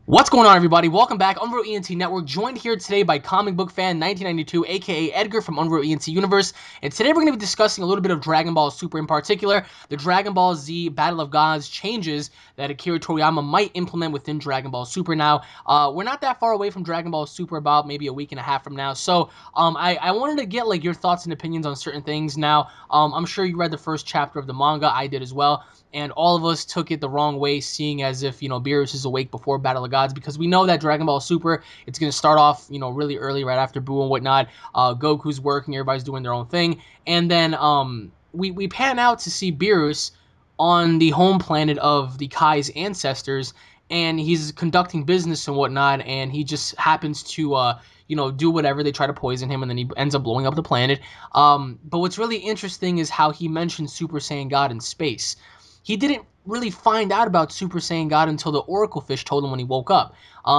What's going on, everybody? Welcome back, UnrealEnt Network, joined here today by comic book fan 1992, aka Edgar from UnrealEnt Universe, and today we're going to be discussing a little bit of Dragon Ball Super, in particular, the Dragon Ball Z Battle of Gods changes that Akira Toriyama might implement within Dragon Ball Super. Now, we're not that far away from Dragon Ball Super, about maybe a week and a half from now, so I wanted to get your thoughts and opinions on certain things. Now, I'm sure you read the first chapter of the manga, I did as well, and all of us took it the wrong way, seeing as if, Beerus is awake before Battle of Gods, because we know that Dragon Ball Super, it's going to start off, really early, right after Buu and whatnot. Goku's working, everybody's doing their own thing, and then we pan out to see Beerus on the home planet of the Kai's ancestors, and he's conducting business and whatnot, and he just happens to, do whatever. They try to poison him, and then he ends up blowing up the planet. But what's really interesting is how he mentioned Super Saiyan God in space. He didn't really find out about Super Saiyan God until the Oracle Fish told him when he woke up.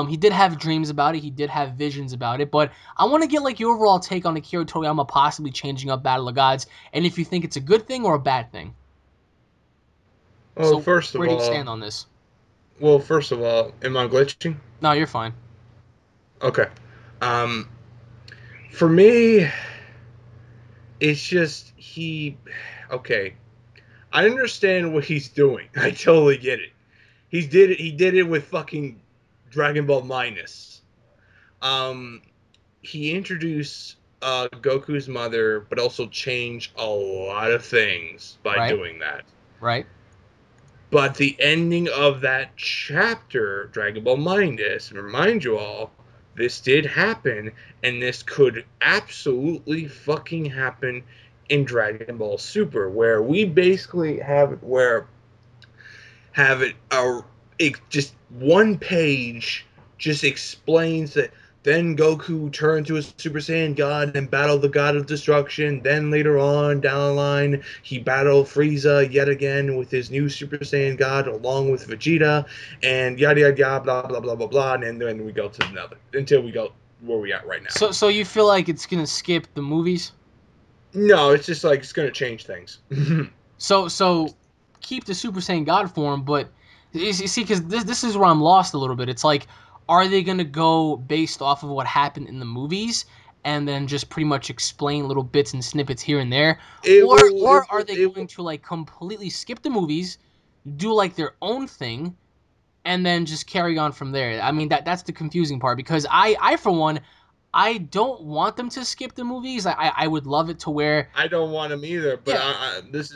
He did have dreams about it, he did have visions about it, but I want to get your overall take on Akira Toriyama possibly changing up Battle of Gods, and if you think it's a good thing or a bad thing. Well, So first of where do you all, stand on this? am I glitching? No, you're fine. Okay. Um, for me, it's just he. Okay, I understand what he's doing. I totally get it. He did it. He did it with fucking Dragon Ball Minus. Um, he introduced Goku's mother, but also changed a lot of things by Right? doing that. Right? But the ending of that chapter, Dragon Ball Minus, remind you all, this did happen, and this could absolutely fucking happen in Dragon Ball Super, where we basically have it where have it just one page just explains that then Goku turned to a Super Saiyan God and battled the God of Destruction. Then later on down the line, he battled Frieza yet again with his new Super Saiyan God along with Vegeta, and yada yada yada blah blah blah blah blah. And then we go to another until we go where we at right now. So you feel like it's gonna skip the movies? No, it's just like it's gonna change things. So keep the Super Saiyan God form, but you see, because this is where I'm lost a little bit. It's like, are they gonna go based off of what happened in the movies, and then just pretty much explain little bits and snippets here and there, it or will. or It are will. they It going will. to completely skip the movies, do their own thing, and then just carry on from there? I mean, that's the confusing part, because I for one, I don't want them to skip the movies. I would love it to where, I don't want him either, but yeah. this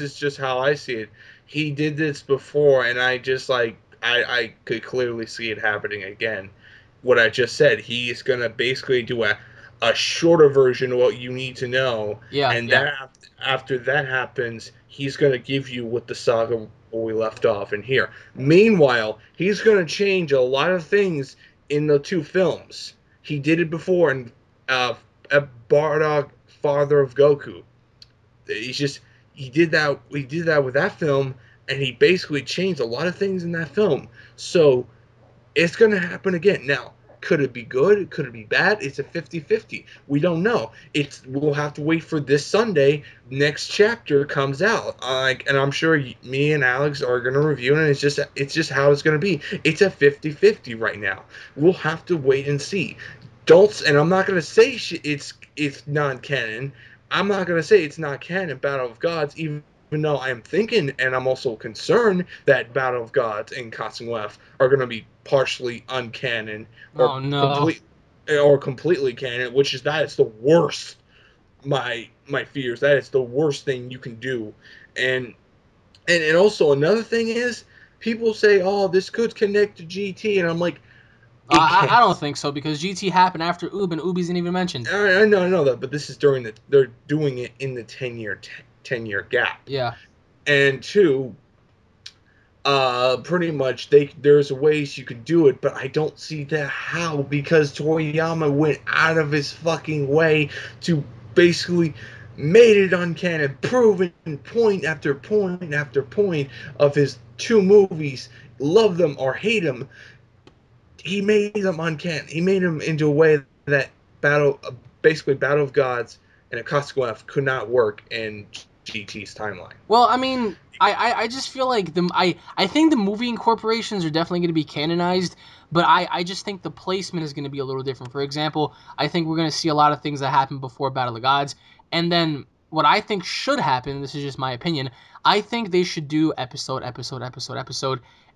is just how I see it. He did this before, and I just I could clearly see it happening again. What I just said, he's gonna basically do a shorter version of what you need to know, Yeah, and yeah. that after that happens, he's gonna give you what the saga where we left off in here. Meanwhile, he's gonna change a lot of things in the two films. He did it before in uh, Bardock, father of Goku. He's just he did that with that film, and he basically changed a lot of things in that film. So it's gonna happen again. Now, could it be good? Could it be bad? It's a 50-50. We don't know. We'll have to wait for this Sunday. Next chapter comes out. And I'm sure me and Alex are gonna review it. And it's just how it's gonna be. It's a 50-50 right now. We'll have to wait and see. Don't. And I'm not gonna say it's non canon. I'm not gonna say it's not canon. Battle of Gods, even though I'm thinking and I'm also concerned that Battle of Gods and Cosmo F are going to be partially uncanon or Oh no. complete or completely canon, which is that is the worst. My fears that is the worst thing you can do, and and also another thing is people say, oh, this could connect to GT, and I'm like, it I don't can't. think so, because GT happened after Oob, and Oob isn't even mentioned. I know that, but this is during they're doing it in the 10-year gap, Yeah. and two, pretty much there's ways you could do it, but I don't see that how, because Toriyama went out of his fucking way to basically made it uncanon, proven point after point after point of his two movies, love them or hate them, he made them uncanon. He made them into a way that battle basically Battle of Gods and Akatsuki could not work, and GT's timeline. Well, I mean, I just feel like I think the movie incorporations are definitely going to be canonized, but I just think the placement is going to be a little different. For example, I think we're going to see a lot of things that happen before Battle of the Gods, and then what I think should happen, this is just my opinion, I think they should do episode,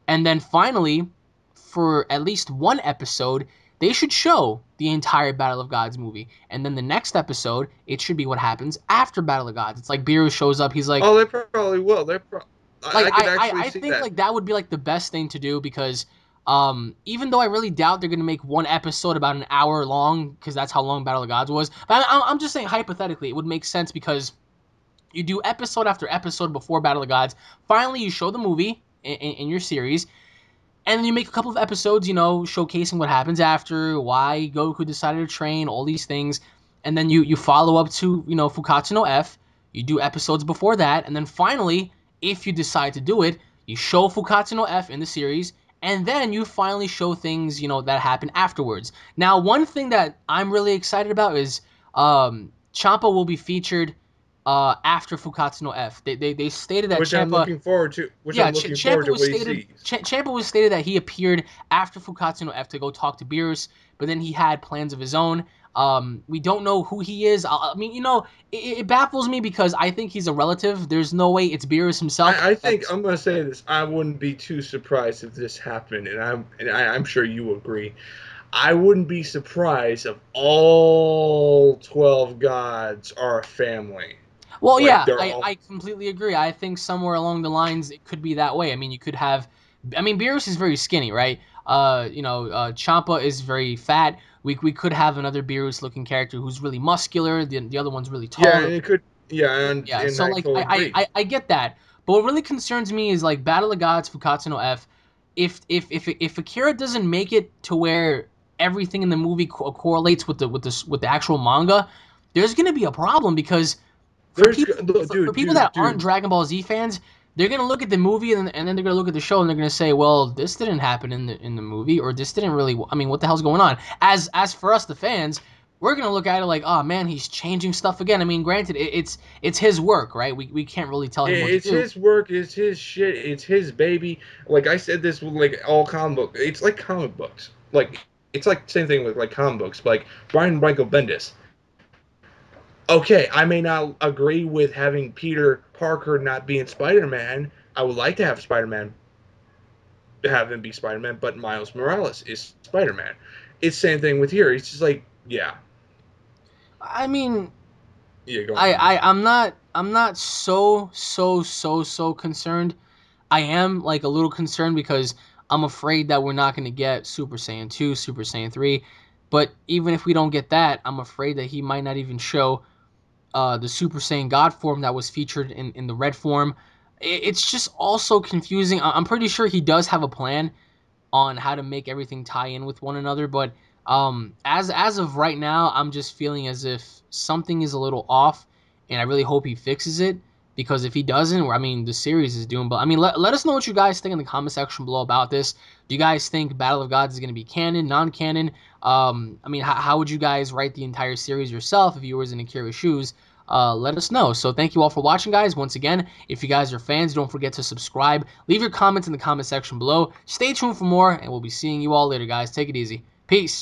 and then finally, for at least one episode, they should show the entire Battle of Gods movie. And then the next episode, it should be what happens after Battle of Gods. It's like Beerus shows up, he's like, Oh, they probably will. like I could actually I see think that. like that would be like the best thing to do because even though I really doubt they're gonna make one episode about an hour long because that's how long Battle of Gods was, but I'm just saying hypothetically it would make sense because you do episode after episode before Battle of Gods. Finally, you show the movie in your series, and then you make a couple of episodes, you know, showcasing what happens after, why Goku decided to train, all these things. And then you follow up to, you know, Fukatsu no F. You do episodes before that. And then finally, if you decide to do it, you show Fukatsu no F in the series. And then you finally show things, you know, that happen afterwards. Now, one thing that I'm really excited about is Champa will be featured after Fukatsu no F. They stated that Which I'm Champa looking forward to. Which yeah, I'm looking Champa forward to was what he stated. sees. Champa was stated that he appeared after Fukatsu no F to go talk to Beerus, but then he had plans of his own. We don't know who he is. I mean, you know, it baffles me because I think he's a relative. There's no way it's Beerus himself. I think That's I'm gonna say this. I wouldn't be too surprised if this happened, and I'm sure you agree. I wouldn't be surprised if all 12 gods are a family. well, Like yeah, they're I, all. I completely agree. I think somewhere along the lines it could be that way. I mean, you could have. I mean, Beerus is very skinny, right? Champa is very fat. We could have another Beerus looking character who's really muscular. The other one's really Yeah, tall. and it could. Yeah, Yeah, and so I like totally agree. I get that, but what really concerns me is like Battle of Gods, Fukatsu no F. If Akira doesn't make it to where everything in the movie correlates with the actual manga, there's gonna be a problem because for There's people for dude, people that aren't dude. Dragon Ball Z fans, they're gonna look at the movie and then they're gonna look at the show and they're gonna say, well, this didn't happen in the movie or this didn't really. I mean, what the hell's going on? As for us, the fans, we're gonna look at it like, oh man, he's changing stuff again. I mean, granted, it's his work, right? We can't really tell him what to It's do. his work. It's his shit. It's his baby. Like I said, this with like all comic book. It's like comic books. Like it's like same thing with like comic books. Like Brian Michael Bendis. Okay, I may not agree with having Peter Parker not being Spider-Man. I would like to have Spider-Man have him be Spider-Man, but Miles Morales is Spider-Man. It's the same thing with here. It's just like, yeah, I mean, yeah, go on. I'm not so concerned. I am like a little concerned because I'm afraid that we're not going to get Super Saiyan 2, Super Saiyan 3. But even if we don't get that, I'm afraid that he might not even show the Super Saiyan God form that was featured in the red form. It's just also confusing. I'm pretty sure he does have a plan on how to make everything tie in with one another, but as of right now, I'm just feeling as if something is a little off, and I really hope he fixes it. Because if he doesn't, I mean, the series is doomed. But I mean, let us know what you guys think in the comment section below about this. Do you guys think Battle of Gods is going to be canon, non-canon? I mean, how would you guys write the entire series yourself if you were in Akira's shoes? Let us know. So thank you all for watching, guys. Once again, if you guys are fans, don't forget to subscribe. Leave your comments in the comment section below. Stay tuned for more, and we'll be seeing you all later, guys. Take it easy. Peace.